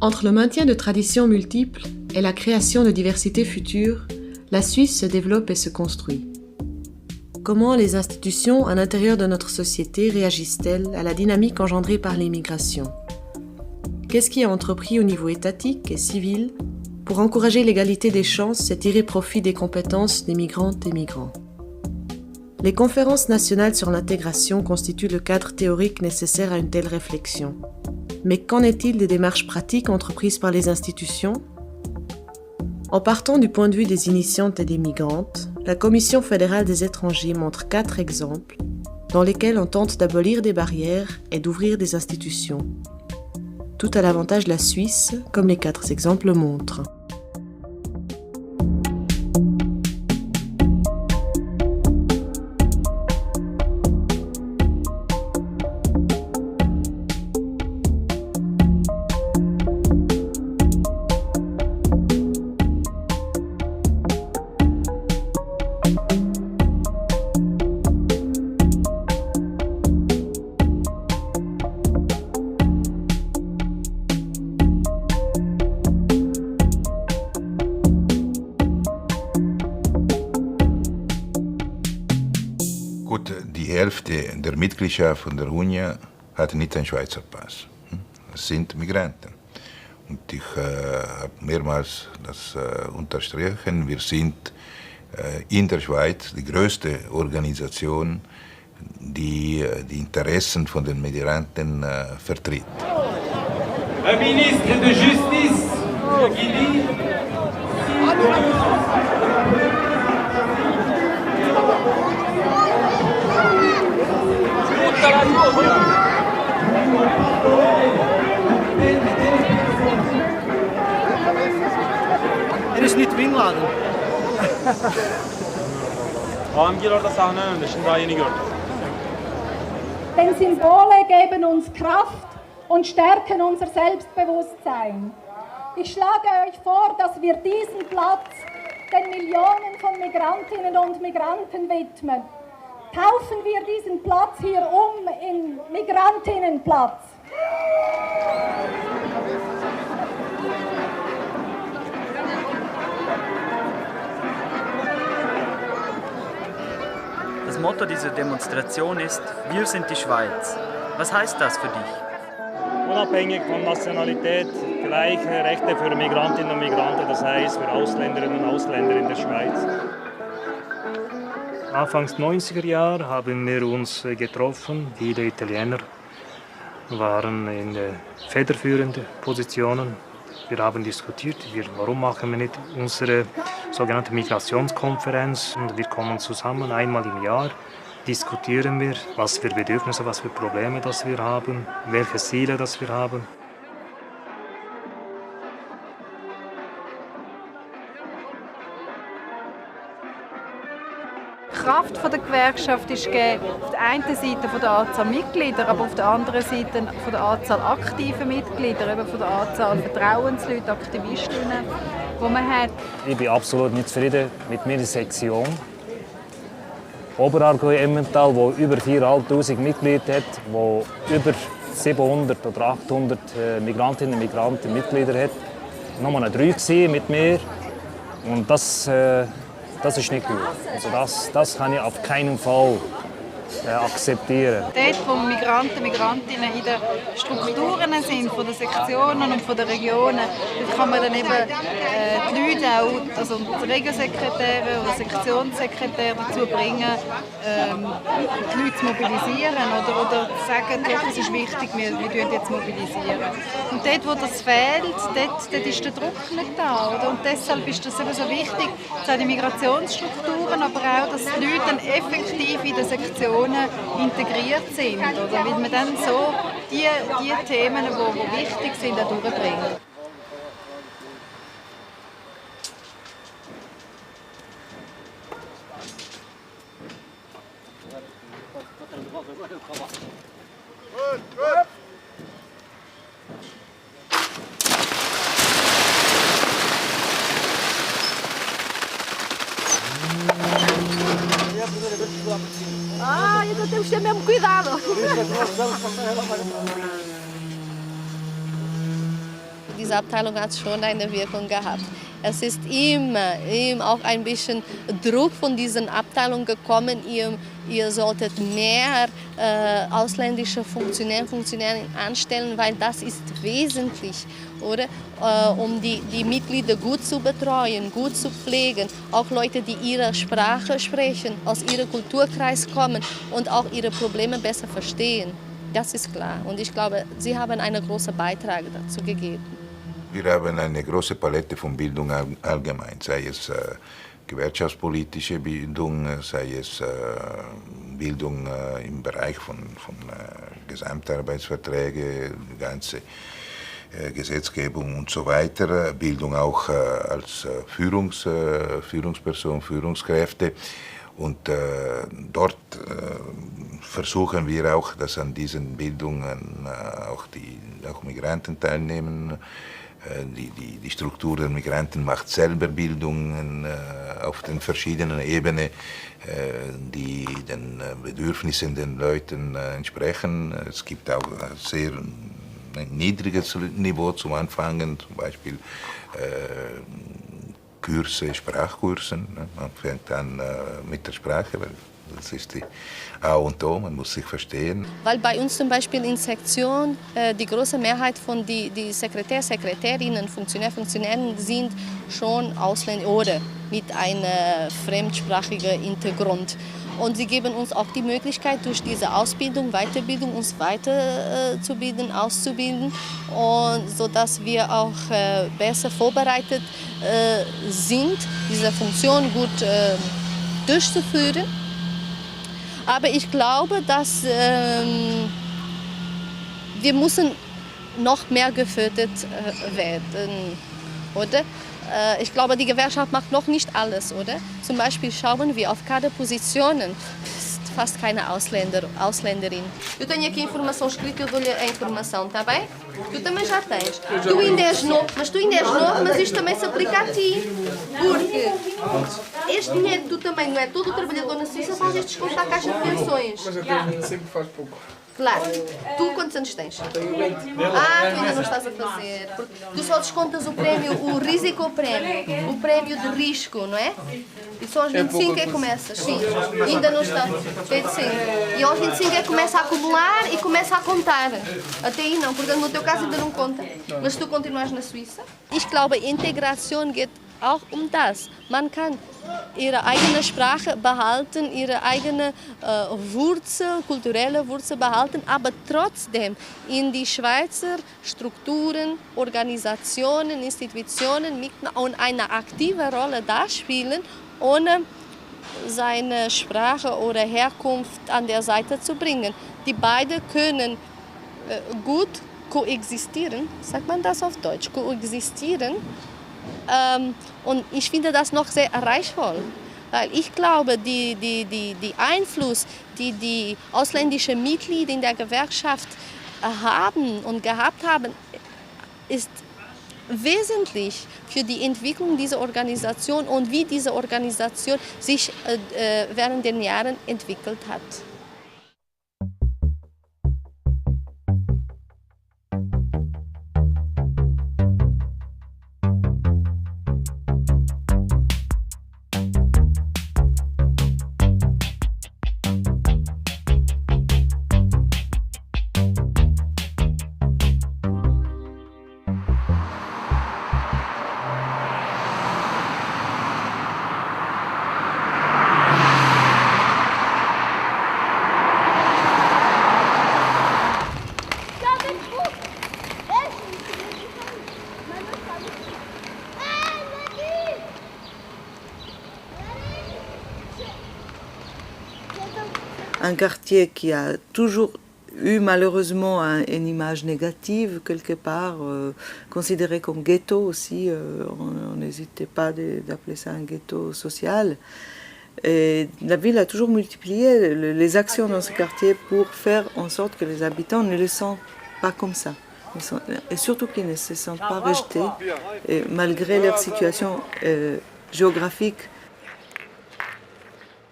Entre le maintien de traditions multiples et la création de diversités futures, la Suisse se développe et se construit. Comment les institutions à l'intérieur de notre société réagissent-elles à la dynamique engendrée par l'immigration ? Qu'est-ce qui est entrepris au niveau étatique et civil pour encourager l'égalité des chances et tirer profit des compétences des migrantes et migrants ? Les conférences nationales sur l'intégration constituent le cadre théorique nécessaire à une telle réflexion. Mais qu'en est-il des démarches pratiques entreprises par les institutions ? En partant du point de vue des initiantes et des migrantes, la Commission fédérale des étrangers montre 4 exemples dans lesquels on tente d'abolir des barrières et d'ouvrir des institutions. Tout à l'avantage de la Suisse, comme les 4 exemples le montrent. Die Hälfte der Mitgliedschaft von der UNIA hat nicht einen Schweizer Pass. Das sind Migranten. Und ich habe mehrmals das unterstrichen. Wir sind in der Schweiz die größte Organisation, die die Interessen von den Migranten vertritt. Herr Ministre de Justice, Guinea. Er ist nicht Bin Laden. Amgir orada sahne önünde. Şimdi daha yeni gördüm. Denn Symbole geben uns Kraft und stärken unser Selbstbewusstsein. Ich schlage euch vor, dass wir diesen Platz den Millionen von Migrantinnen und Migranten widmen. Taufen wir diesen Platz hier in Migrantinnenplatz. Das Motto dieser Demonstration ist: Wir sind die Schweiz. Was heißt das für dich? Unabhängig von Nationalität, gleiche Rechte für Migrantinnen und Migranten, das heißt für Ausländerinnen und Ausländer in der Schweiz. Anfangs 90er Jahre haben wir uns getroffen. Viele Italiener waren in federführenden Positionen. Wir haben diskutiert, warum machen wir nicht unsere sogenannte Migrationskonferenz. Und wir kommen zusammen einmal im Jahr, diskutieren wir, was für Bedürfnisse, was für Probleme das wir haben, welche Ziele das wir haben. Die Kraft der Gewerkschaft ist gegeben, auf der einen Seite von der Anzahl Mitglieder, aber auf der anderen Seite von der Anzahl aktiver Mitglieder, eben von der Anzahl Vertrauensleute, Aktivistinnen, die man hat. Ich bin absolut nicht zufrieden mit meiner Sektion. Oberaargau-Emmental, die über 4'500 Mitglieder hat, die über 700 oder 800 Migrantinnen und Migranten Mitglieder hat. Nur 3 mit mir. Und das ist nicht gut. Also das kann ich auf keinen Fall akzeptieren. Dort, wo Migranten und Migrantinnen in den Strukturen sind, von den Sektionen und von den Regionen, dort kann man dann eben die Leute auch, also die Regelsekretäre oder Sektionssekretäre dazu bringen, die Leute zu mobilisieren oder zu sagen, doch, es ist wichtig, wir jetzt mobilisieren. Und dort, wo das fehlt, dort ist der Druck nicht da. Oder? Und deshalb ist das eben so wichtig, zwar die Migrationsstrukturen, aber auch, dass die Leute dann effektiv in den Sektionen integriert sind, oder? Weil man dann so die Themen, die wichtig sind, auch durchbringt. Ah, io do teu temos que ter mesmo cuidado. Diese Abteilung hat schon eine Wirkung gehabt. Es ist immer auch ein bisschen Druck von diesen Abteilungen gekommen. Ihr solltet mehr ausländische Funktionäre anstellen, weil das ist wesentlich, oder? Um die Mitglieder gut zu betreuen, gut zu pflegen. Auch Leute, die ihre Sprache sprechen, aus ihrem Kulturkreis kommen und auch ihre Probleme besser verstehen. Das ist klar. Und ich glaube, Sie haben einen großen Beitrag dazu gegeben. Wir haben eine große Palette von Bildung allgemein, sei es gewerkschaftspolitische Bildung, sei es Bildung im Bereich von Gesamtarbeitsverträgen, die ganze Gesetzgebung und so weiter, Bildung auch als Führungsperson, Führungskräfte. Und dort versuchen wir auch, dass an diesen Bildungen auch Migranten teilnehmen. Die Struktur der Migranten macht selber Bildungen auf den verschiedenen Ebenen, die den Bedürfnissen der Leuten entsprechen. Es gibt auch sehr ein niedriges Niveau zum Anfangen, zum Beispiel Sprachkursen. Man fängt an mit der Sprache, weil das ist die A und O, man muss sich verstehen. Weil bei uns zum Beispiel in Sektion die große Mehrheit von die Sekretärinnen, Funktionären sind schon Ausländer oder mit einem fremdsprachigen Hintergrund. Und sie geben uns auch die Möglichkeit, durch diese Ausbildung, Weiterbildung uns weiterzubilden, auszubilden, und sodass wir auch besser vorbereitet sind, diese Funktion gut durchzuführen. Aber ich glaube, dass wir müssen noch mehr gefördert werden, oder? Ich glaube, die Gewerkschaft macht noch nicht alles, oder? Zum Beispiel schauen wir auf Kaderpositionen, ist fast keine Ausländerin. Eu tenho aqui informação escrita, eu dou-lhe a informação, está bem? Tu também já tens. Tu ainda és novo, mas isto também se aplica a ti. Porque este dinheiro que tu também, não é? Todo o trabalhador na Suíça faz este desconto à Caixa de Pensões. Mas até sempre faz pouco. Claro. Tu quantos anos tens? Tenho 20. Ah, tu ainda não estás a fazer. Porque tu só descontas o prémio, o risicoprémio, o prémio de risco, não é? E só aos 25 é que começas, sim. Ainda não está. 25. E aos 25 é que começa a acumular e começa a contar. Até aí não, portanto no teu caso ainda não conta. Mas tu continuas na Suíça? Ich glaube, Integration geht auch um das. Man kann ihre eigene Sprache behalten, ihre eigene Wurzel, kulturelle Wurzel behalten, aber trotzdem in die Schweizer Strukturen, Organisationen, Institutionen und eine aktive Rolle darspielen, ohne seine Sprache oder Herkunft an der Seite zu bringen. Die beiden können gut koexistieren, sagt man das auf Deutsch, koexistieren. Und ich finde das noch sehr reizvoll, weil ich glaube, die Einfluss, die ausländischen Mitglieder in der Gewerkschaft haben und gehabt haben, ist wesentlich für die Entwicklung dieser Organisation und wie diese Organisation sich während den Jahren entwickelt hat. Un quartier qui a toujours eu malheureusement une image négative quelque part, considéré comme ghetto aussi, on n'hésitait pas d'appeler ça un ghetto social. Et la ville a toujours multiplié les actions dans ce quartier pour faire en sorte que les habitants ne le sentent pas comme ça. Et surtout qu'ils ne se sentent pas rejetés, malgré leur situation géographique.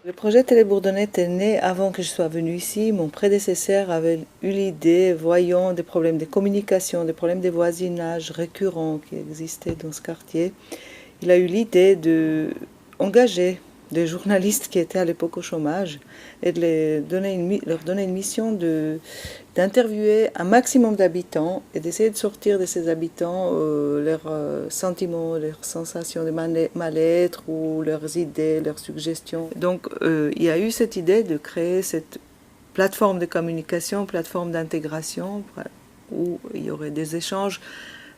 Le projet Télé-Bourdonnette est né avant que je sois venue ici. Mon prédécesseur avait eu l'idée, voyant des problèmes de communication, des problèmes de voisinage récurrents qui existaient dans ce quartier. Il a eu l'idée d'engager des journalistes qui étaient à l'époque au chômage et de leur donner une mission d'interviewer un maximum d'habitants et d'essayer de sortir de ces habitants leurs sentiments, leurs sensations de mal-être ou leurs idées, leurs suggestions. Donc il y a eu cette idée de créer cette plateforme de communication, plateforme d'intégration où il y aurait des échanges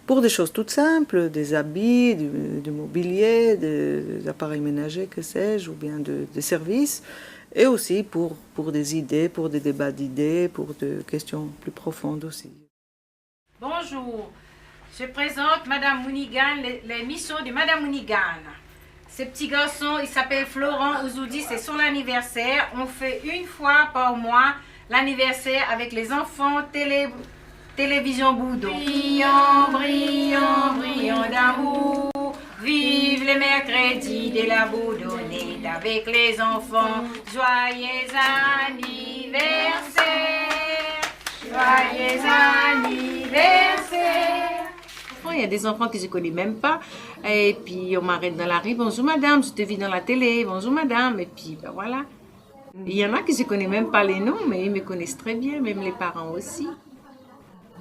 pour des choses toutes simples, des habits, du mobilier, des appareils ménagers, que sais-je, ou bien des services, et aussi pour des idées, pour des débats d'idées, pour des questions plus profondes aussi. Bonjour, je présente Madame Mounigan, l'émission de Madame Mounigan. Ce petit garçon, il s'appelle Florent. Aujourd'hui, c'est son anniversaire. On fait une fois par mois l'anniversaire avec les enfants Télévision Boudon. Brillant, brillant, brillant d'amour. Vive les mercredis de la Bourdonnette avec les enfants. Joyeux anniversaire. Joyeux anniversaire. Il y a des enfants que je ne connais même pas. Et puis on m'arrête dans la rue. Bonjour madame, je te vis dans la télé. Bonjour madame. Et puis ben voilà. Il y en a que je ne connais même pas les noms, mais ils me connaissent très bien, même les parents aussi.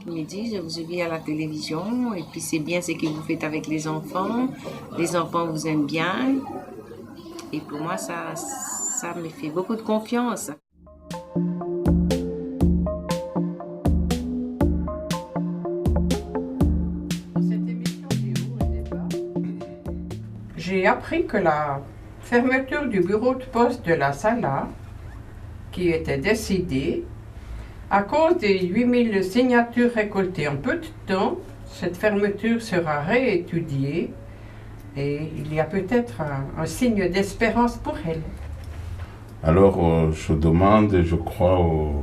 Ils me disent, je vous ai vu à la télévision, et puis c'est bien ce que vous faites avec les enfants vous aiment bien. Et pour moi, ça me fait beaucoup de confiance. J'ai appris que la fermeture du bureau de poste de la Sala, qui était décidée, à cause des 8000 signatures récoltées en peu de temps, cette fermeture sera réétudiée et il y a peut-être un signe d'espérance pour elle. Alors je demande, je crois, aux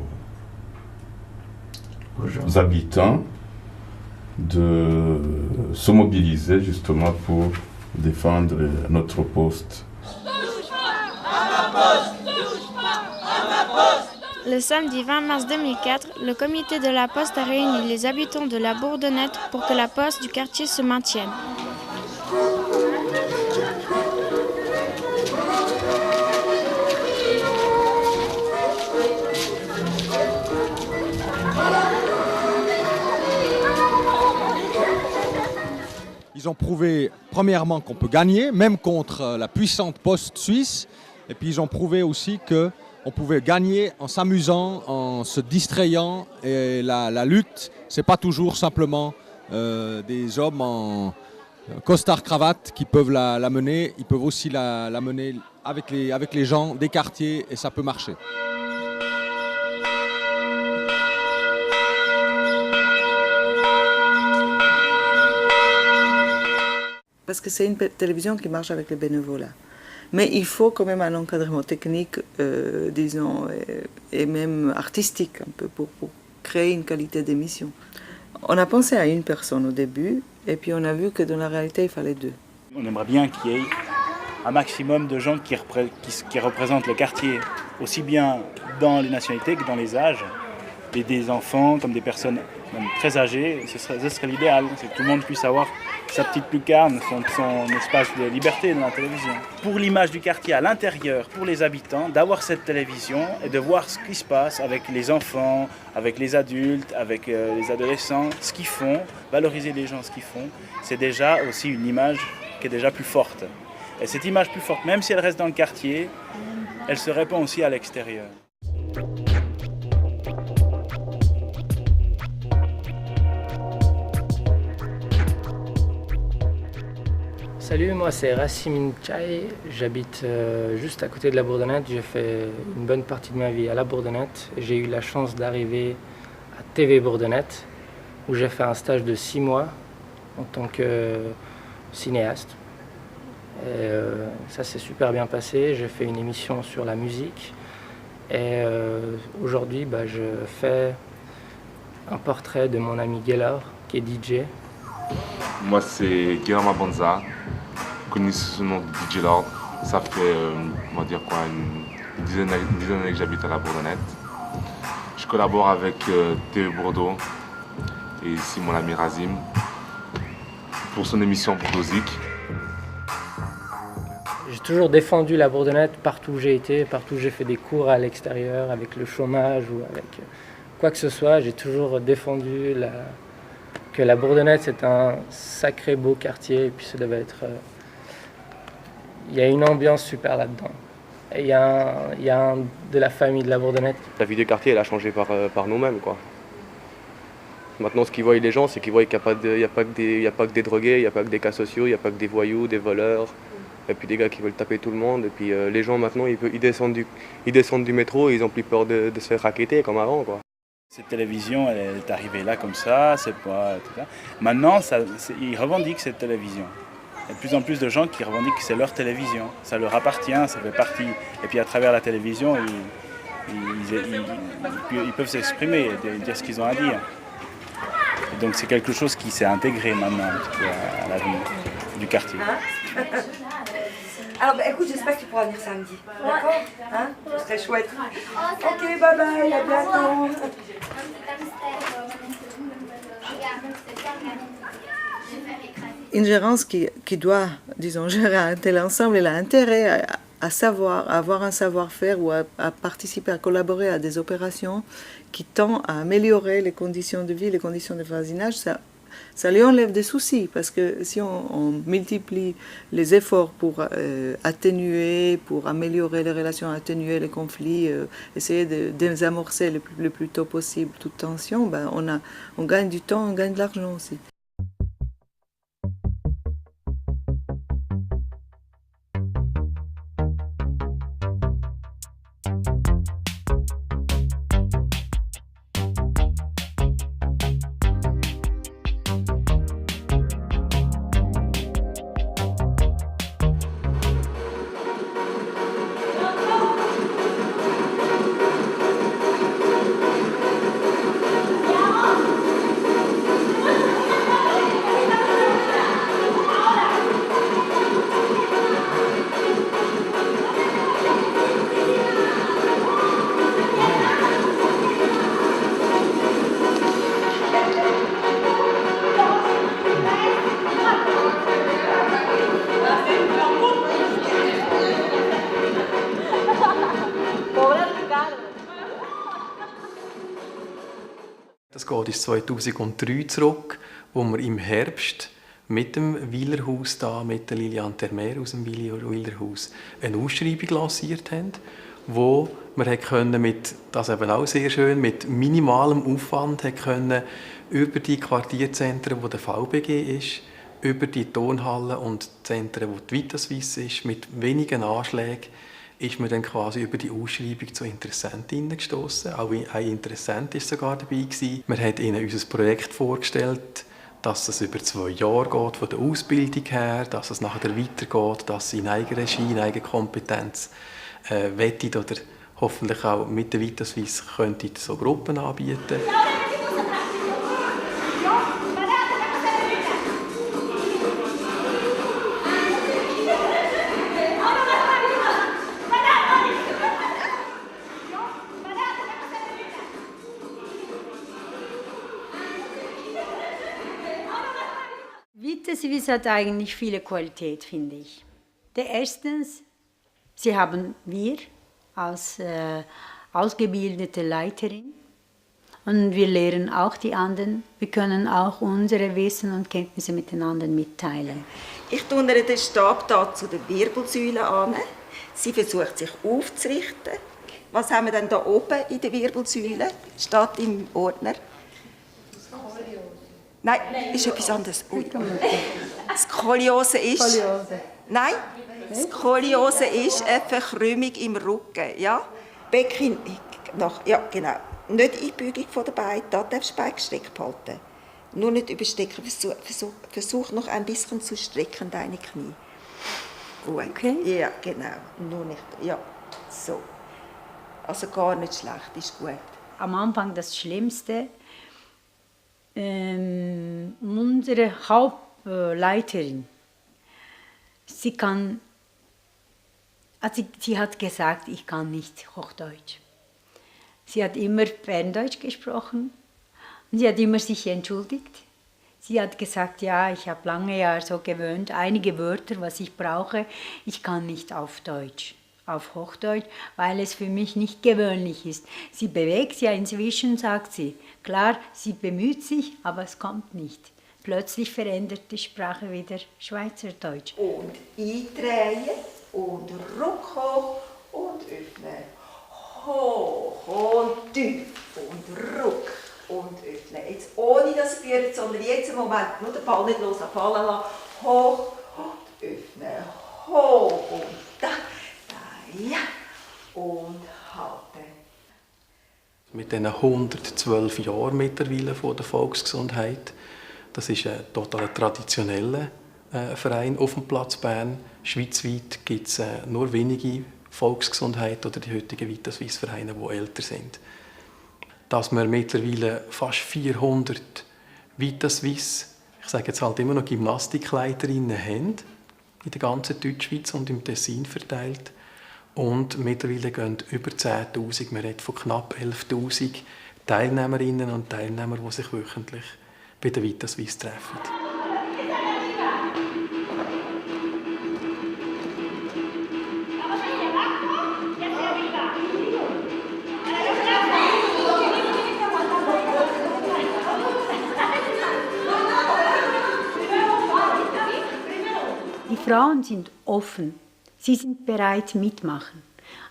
habitants de se mobiliser justement pour défendre notre poste. Le samedi 20 mars 2004, le comité de la Poste a réuni les habitants de la Bourdonnette pour que la poste du quartier se maintienne. Ils ont prouvé premièrement qu'on peut gagner, même contre la puissante Poste suisse, et puis ils ont prouvé aussi que on pouvait gagner en s'amusant, en se distrayant. Et la lutte, ce n'est pas toujours simplement des hommes en costard-cravate qui peuvent la mener. Ils peuvent aussi la mener avec les gens des quartiers et ça peut marcher. Parce que c'est une télévision qui marche avec les bénévolats. Mais il faut quand même un encadrement technique, disons, et même artistique un peu pour créer une qualité d'émission. On a pensé à une personne au début, et puis on a vu que dans la réalité, il fallait deux. On aimerait bien qu'il y ait un maximum de gens qui représentent le quartier, aussi bien dans les nationalités que dans les âges, et des enfants comme des personnes même très âgées. Ce serait l'idéal, c'est que tout le monde puisse avoir sa petite lucarne, son espace de liberté dans la télévision. Pour l'image du quartier à l'intérieur, pour les habitants, d'avoir cette télévision et de voir ce qui se passe avec les enfants, avec les adultes, avec les adolescents, ce qu'ils font, valoriser les gens, ce qu'ils font, c'est déjà aussi une image qui est déjà plus forte. Et cette image plus forte, même si elle reste dans le quartier, elle se répand aussi à l'extérieur. Salut, moi c'est Rassim Chai, j'habite juste à côté de la Bourdonnette. J'ai fait une bonne partie de ma vie à la Bourdonnette. J'ai eu la chance d'arriver à TV Bourdonnette, où j'ai fait un stage de 6 mois en tant que cinéaste. Et ça s'est super bien passé, j'ai fait une émission sur la musique. Et aujourd'hui, je fais un portrait de mon ami Gaylor, qui est DJ. Moi c'est Guillermo Bonza, connu sous le nom de DJ Lord. Ça fait, on va dire quoi, une dizaine d'années que j'habite à la Bourdonnette. Je collabore avec TV Bordeaux et ici mon ami Razim pour son émission Bourdozic. J'ai toujours défendu la Bourdonnette partout où j'ai été, partout où j'ai fait des cours à l'extérieur, avec le chômage ou avec quoi que ce soit. J'ai toujours défendu que la Bourdonnette c'est un sacré beau quartier et puis ça devait être... Il y a une ambiance super là-dedans. Il y a de la famille de la Bourdonnette. La vie du quartier, elle a changé par nous-mêmes, quoi. Maintenant, ce qu'ils voient les gens, c'est qu'ils voient qu'il n'y a pas que des drogués, il n'y a pas que des cas sociaux, il n'y a pas que des voyous, des voleurs, et puis des gars qui veulent taper tout le monde. Et puis les gens, maintenant, ils descendent du métro et ils n'ont plus peur de se faire raqueter comme avant, quoi. Cette télévision, elle est arrivée là comme ça, c'est pas... Tout ça. Maintenant, ils revendiquent cette télévision. Il y a de plus en plus de gens qui revendiquent que c'est leur télévision, ça leur appartient, ça fait partie. Et puis à travers la télévision, ils peuvent s'exprimer, dire ce qu'ils ont à dire. Et donc c'est quelque chose qui s'est intégré maintenant à la vie du quartier. Alors écoute, j'espère que tu pourras venir samedi. D'accord, hein? Ce serait chouette. Ok, bye bye, à bientôt. Une gérance qui doit, disons, gérer un tel ensemble, elle a intérêt à savoir, à avoir un savoir-faire ou à participer, à collaborer à des opérations qui tendent à améliorer les conditions de vie, les conditions de voisinage. Ça lui enlève des soucis, parce que si on multiplie les efforts pour atténuer, pour améliorer les relations, atténuer les conflits, essayer de désamorcer le plus tôt possible toute tension, ben on gagne du temps, on gagne de l'argent aussi. Das geht ins 2003 zurück, wo wir im Herbst mit dem Weilerhaus, mit der Liliane Termer aus dem Weilerhaus, eine Ausschreibung lanciert haben, wo wir das eben auch sehr schön, mit minimalem Aufwand können, über die Quartierzentren, wo der VBG ist, über die Turnhallen und Zentren, wo die Vitaswiss ist, mit wenigen Anschlägen, ist man dann quasi über die Ausschreibung zu Interessentinnen gestoßen. Auch ein Interessent war sogar dabei gewesen. Wir haben ihnen unser Projekt vorgestellt, dass es über 2 Jahre geht, von der Ausbildung her, dass es nachher weitergeht, dass sie in Eigenregie, in Eigenkompetenz wettet oder hoffentlich auch mit der Vitaswiss könnte so Gruppen anbieten. Vitaswiss hat eigentlich viele Qualität, finde ich. Erstens, sie haben wir als ausgebildete Leiterin und wir lehren auch die anderen. Wir können auch unsere Wissen und Kenntnisse miteinander mitteilen. Ich tue ihr den Stab hier zu der Wirbelsäule an. Sie versucht sich aufzurichten. Was haben wir denn da oben in der Wirbelsäule? Steht im Ordner. Nein, ist etwas anderes. Ui. Skoliose ist... Nein, Skoliose ist eine Verkrümmung im Rücken. Ja? Becken... Ja, genau. Nicht Einbeugung von der Beine, da darfst du Bein gestreckt halten. Nur nicht überstecken. Versuch noch ein bisschen zu strecken, deine Knie. Gut. Okay. Ja, genau. Nur nicht... Ja, so. Also gar nicht schlecht, ist gut. Am Anfang das Schlimmste... unsere Hauptleiterin, sie kann Also sie hat gesagt, ich kann nicht Hochdeutsch. Sie hat immer Berndeutsch gesprochen und sie hat immer sich entschuldigt. Sie hat gesagt, ja, ich habe lange Jahre so gewöhnt, einige Wörter, was ich brauche, ich kann nicht auf Deutsch, auf Hochdeutsch, weil es für mich nicht gewöhnlich ist. Sie bewegt sich ja inzwischen, sagt sie. Klar, sie bemüht sich, aber es kommt nicht. Plötzlich verändert die Sprache wieder Schweizerdeutsch. Und eindrehen und ruck hoch und öffnen. Hoch und tief und ruck und öffnen. Jetzt ohne das Bier, sondern jetzt im Moment nur den Ball nicht fallen lassen. Hoch und öffnen. Hoch und da, ja. Und halten. Mit diesen 112 Jahren mittlerweile von der Volksgesundheit, das ist ein total traditioneller Verein auf dem Platz Bern. Schweizweit gibt es nur wenige Volksgesundheit oder die heutigen Vitaswiss-Vereine, die älter sind. Dass wir mittlerweile fast 400 Vitaswiss, ich sage jetzt halt immer noch Gymnastikleiterinnen haben, in der ganzen Deutschschweiz und im Tessin verteilt. Und mittlerweile gehen über 10'000, man redet von knapp 11'000 Teilnehmerinnen und Teilnehmer, die sich wöchentlich bei der Vitaswiss treffen. Die Frauen sind offen, sie sind bereit mitmachen.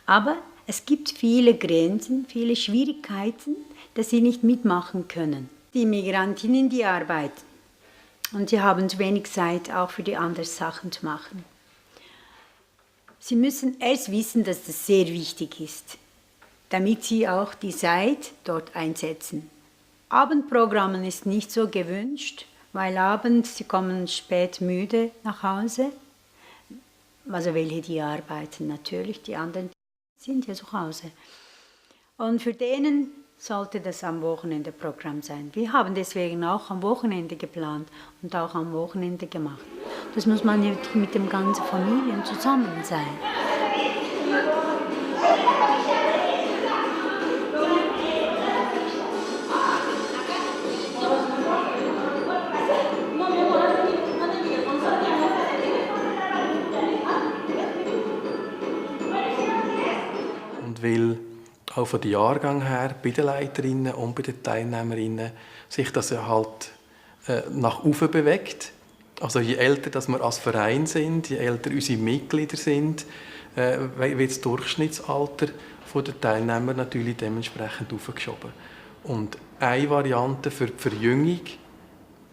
Aber es gibt viele Grenzen, viele Schwierigkeiten, dass sie nicht mitmachen können. Die Migrantinnen, die arbeiten und sie haben zu wenig Zeit, auch für die anderen Sachen zu machen. Sie müssen erst wissen, dass das sehr wichtig ist, damit sie auch die Zeit dort einsetzen. Abendprogrammen ist nicht so gewünscht, weil abends sie kommen spät müde nach Hause. Also welche die arbeiten natürlich, die anderen sind ja zu Hause. Und für denen sollte das am Wochenende Programm sein. Wir haben deswegen auch am Wochenende geplant und auch am Wochenende gemacht. Das muss man ja mit den ganzen Familien zusammen sein. Und weil auch von den Jahrgang her, bei den Leiterinnen und bei den Teilnehmerinnen, sich das ja halt nach oben bewegt. Also je älter dass wir als Verein sind, je älter unsere Mitglieder sind, wird das Durchschnittsalter der Teilnehmer natürlich dementsprechend aufgeschoben. Und eine Variante für die Verjüngung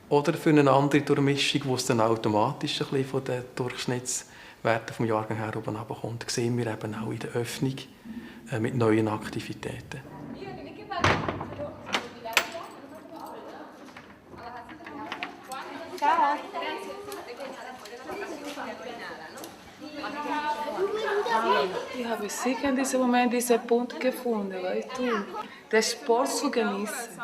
oder für eine andere Durchmischung, wo es dann automatisch ein bisschen von den Durchschnittswerten vom Jahrgang her oben runterkommt, sehen wir eben auch in der Öffnung mit neuen Aktivitäten. Ich habe sicher in diesem Moment diesen Punkt gefunden, weißt du, den Sport zu genießen.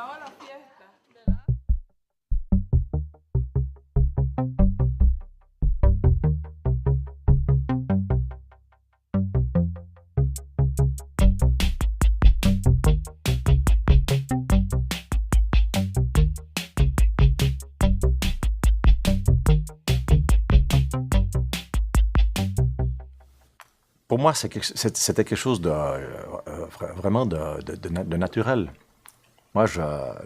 Pour moi, c'était quelque chose de vraiment de naturel. Moi,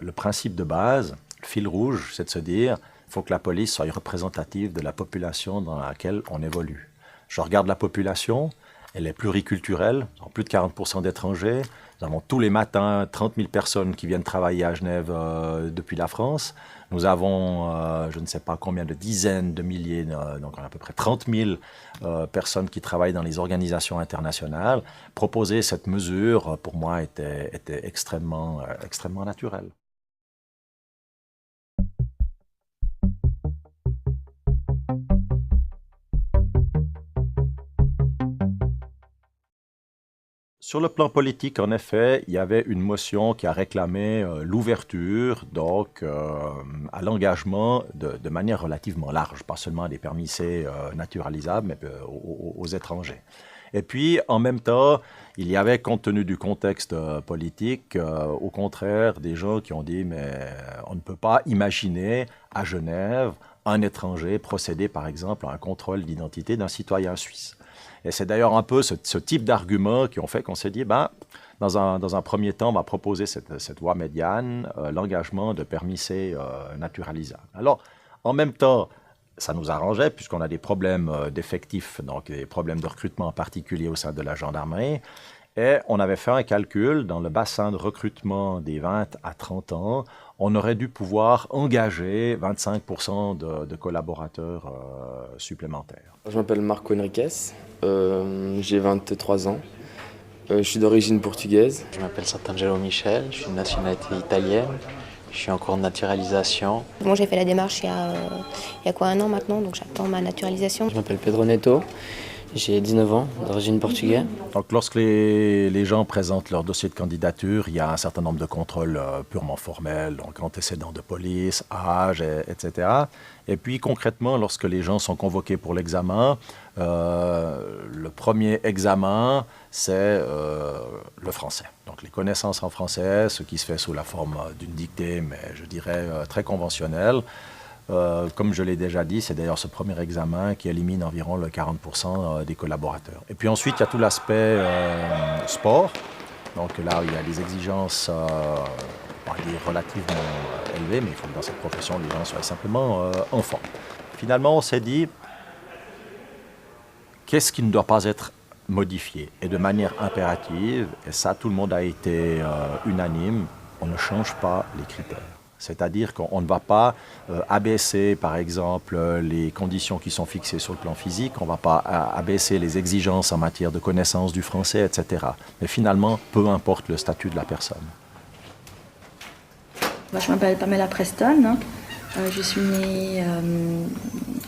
le principe de base, le fil rouge, c'est de se dire qu'il faut que la police soit représentative de la population dans laquelle on évolue. Je regarde la population, elle est pluriculturelle, nous avons plus de 40% d'étrangers, nous avons tous les matins 30 000 personnes qui viennent travailler à Genève depuis la France. Nous avons, je ne sais pas combien de dizaines de milliers, donc on a à peu près 30 000 personnes qui travaillent dans les organisations internationales. Proposer cette mesure, pour moi, était extrêmement naturel. Sur le plan politique, en effet, il y avait une motion qui a réclamé l'ouverture donc, à l'engagement de manière relativement large, pas seulement des permis C naturalisables, mais aux étrangers. Et puis, en même temps, il y avait, compte tenu du contexte politique, au contraire, des gens qui ont dit « mais on ne peut pas imaginer à Genève un étranger procéder, par exemple, à un contrôle d'identité d'un citoyen suisse ». Et c'est d'ailleurs un peu ce type d'arguments qui ont fait qu'on s'est dit « dans un premier temps, on va proposer cette voie médiane, l'engagement de permis C naturalisable ». Alors, en même temps, ça nous arrangeait puisqu'on a des problèmes d'effectifs, donc des problèmes de recrutement en particulier au sein de la gendarmerie. Et on avait fait un calcul dans le bassin de recrutement des 20 à 30 ans. On aurait dû pouvoir engager 25% de collaborateurs supplémentaires. Je m'appelle Marco Henriquez, j'ai 23 ans. Je suis d'origine portugaise. Je m'appelle Sant'Angelo Michel, je suis de nationalité italienne. Je suis en cours de naturalisation. Bon, j'ai fait la démarche il y a quoi, 1 an maintenant, donc j'attends ma naturalisation. Je m'appelle Pedro Neto, j'ai 19 ans, d'origine portugaise. Donc lorsque les gens présentent leur dossier de candidature, il y a un certain nombre de contrôles purement formels, donc antécédents de police, âge, etc. Et puis concrètement, lorsque les gens sont convoqués pour l'examen, le premier examen, c'est le français. Donc les connaissances en français, ce qui se fait sous la forme d'une dictée, mais je dirais très conventionnelle. Comme je l'ai déjà dit, c'est d'ailleurs ce premier examen qui élimine environ le 40% des collaborateurs. Et puis ensuite, il y a tout l'aspect sport. Donc là, il y a des exigences relativement élevées, mais il faut que dans cette profession, les gens soient simplement en forme. Finalement, on s'est dit, qu'est-ce qui ne doit pas être modifié? Et de manière impérative, et ça, tout le monde a été unanime, on ne change pas les critères. C'est-à-dire qu'on ne va pas abaisser, par exemple, les conditions qui sont fixées sur le plan physique, on ne va pas abaisser les exigences en matière de connaissance du français, etc. Mais finalement, peu importe le statut de la personne. Je m'appelle Pamela Preston, je suis née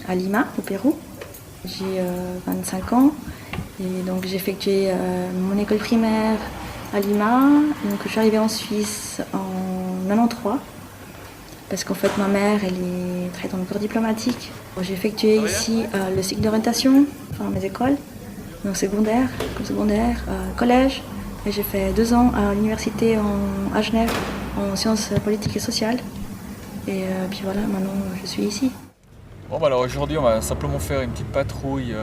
à Lima, au Pérou. J'ai 25 ans et donc j'ai effectué mon école primaire à Lima. Donc je suis arrivée en Suisse en 93. Parce qu'en fait, ma mère, elle est très dans le corps diplomatique. J'ai effectué ici le cycle d'orientation, enfin mes écoles, donc secondaire, collège. Et j'ai fait 2 ans à l'université à Genève, en sciences politiques et sociales. Et puis voilà, maintenant je suis ici. Bon, alors aujourd'hui, on va simplement faire une petite patrouille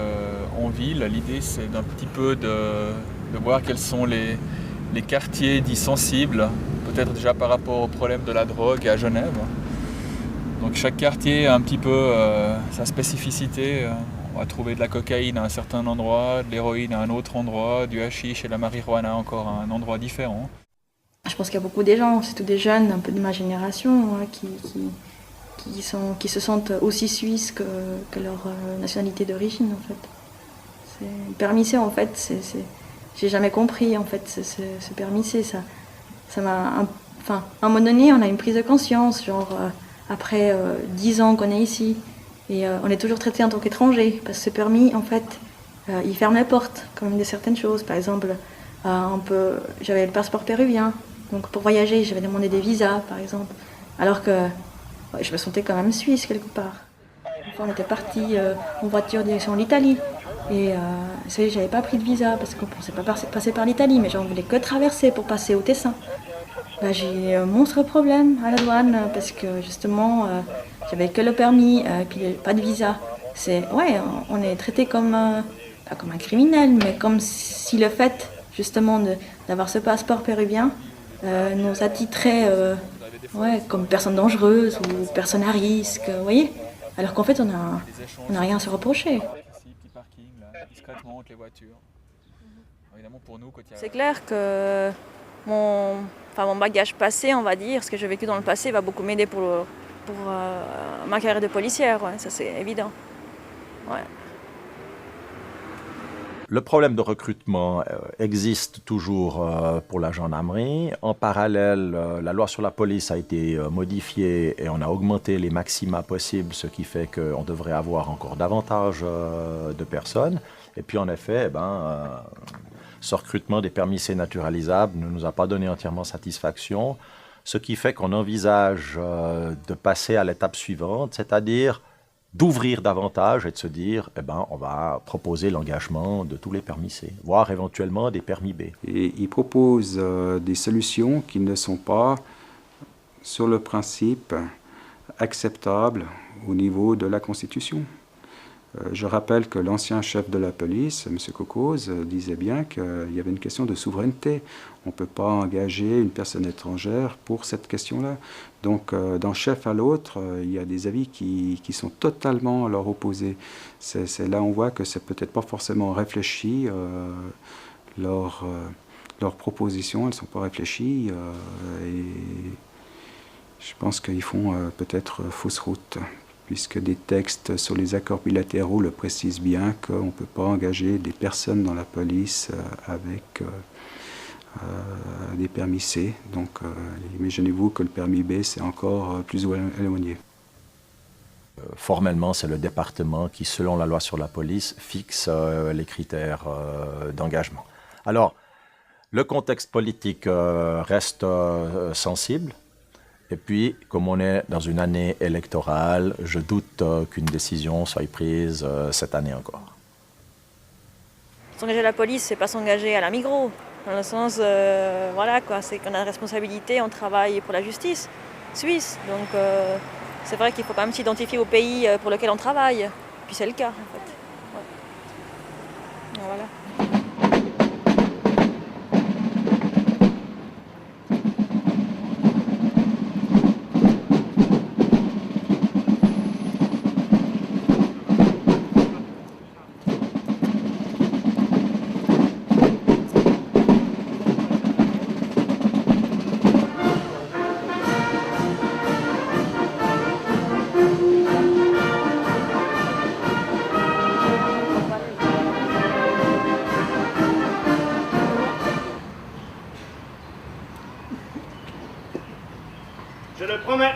en ville. L'idée, c'est d'un petit peu de voir quels sont les quartiers dits sensibles, peut-être déjà par rapport au problème de la drogue à Genève. Donc chaque quartier a un petit peu sa spécificité. On va trouver de la cocaïne à un certain endroit, de l'héroïne à un autre endroit, du hashish et la marijuana encore à un endroit différent. Je pense qu'il y a beaucoup de gens, surtout des jeunes, un peu de ma génération, qui se sentent aussi suisses que leur nationalité d'origine en fait. Le permis C en fait, j'ai jamais compris en fait ce permis C, ça m'a, enfin, à un moment donné, on a une prise de conscience, genre après 10 ans qu'on est ici, et on est toujours traité en tant qu'étranger, parce que ce permis, en fait, il ferme les portes, quand même, de certaines choses. Par exemple, j'avais le passeport péruvien, donc pour voyager, j'avais demandé des visas, par exemple, alors que je me sentais quand même suisse quelque part. Enfin, on était parti en voiture direction l'Italie. Et j'avais pas pris de visa parce qu'on ne pensait pas passer par l'Italie, mais j'en voulais que traverser pour passer au Tessin. J'ai eu un monstre problème à la douane parce que justement, j'avais que le permis et puis pas de visa. On est traité comme, pas comme un criminel, mais comme si le fait justement d'avoir ce passeport péruvien nous attitrait comme personne dangereuse ou personne à risque, vous voyez. Alors qu'en fait, on n'a rien à se reprocher. Entre les voitures. Évidemment, pour nous, c'est clair que mon bagage passé, on va dire, ce que j'ai vécu dans le passé va beaucoup m'aider pour ma carrière de policière, ça c'est évident. Ouais. Le problème de recrutement existe toujours pour la gendarmerie. En parallèle, la loi sur la police a été modifiée et on a augmenté les maxima possibles, ce qui fait qu'on devrait avoir encore davantage de personnes. Et puis en effet, ce recrutement des permis C naturalisables ne nous a pas donné entièrement satisfaction, ce qui fait qu'on envisage de passer à l'étape suivante, c'est-à-dire d'ouvrir davantage et de se dire, eh ben, on va proposer l'engagement de tous les permis C, voire éventuellement des permis B. Et il propose des solutions qui ne sont pas, sur le principe, acceptables au niveau de la Constitution. Je rappelle que l'ancien chef de la police, M. Cocoz, disait bien qu'il y avait une question de souveraineté. On ne peut pas engager une personne étrangère pour cette question-là. Donc, d'un chef à l'autre, il y a des avis qui sont totalement à leur opposé. C'est là on voit que c'est peut-être pas forcément réfléchi. Leurs propositions, elles ne sont pas réfléchies. Et je pense qu'ils font peut-être fausse route, puisque des textes sur les accords bilatéraux le précisent bien qu'on ne peut pas engager des personnes dans la police avec des permis C. Donc imaginez-vous que le permis B, c'est encore plus éloigné. Formellement, c'est le département qui, selon la loi sur la police, fixe les critères d'engagement. Alors, le contexte politique reste sensible. Et puis, comme on est dans une année électorale, je doute qu'une décision soit prise cette année encore. S'engager à la police, c'est pas s'engager à la Migros. Dans le sens, voilà quoi, c'est qu'on a la responsabilité, on travaille pour la justice suisse. Donc, c'est vrai qu'il faut quand même s'identifier au pays pour lequel on travaille. Puis c'est le cas, en fait. Ouais. Voilà. Je le promets.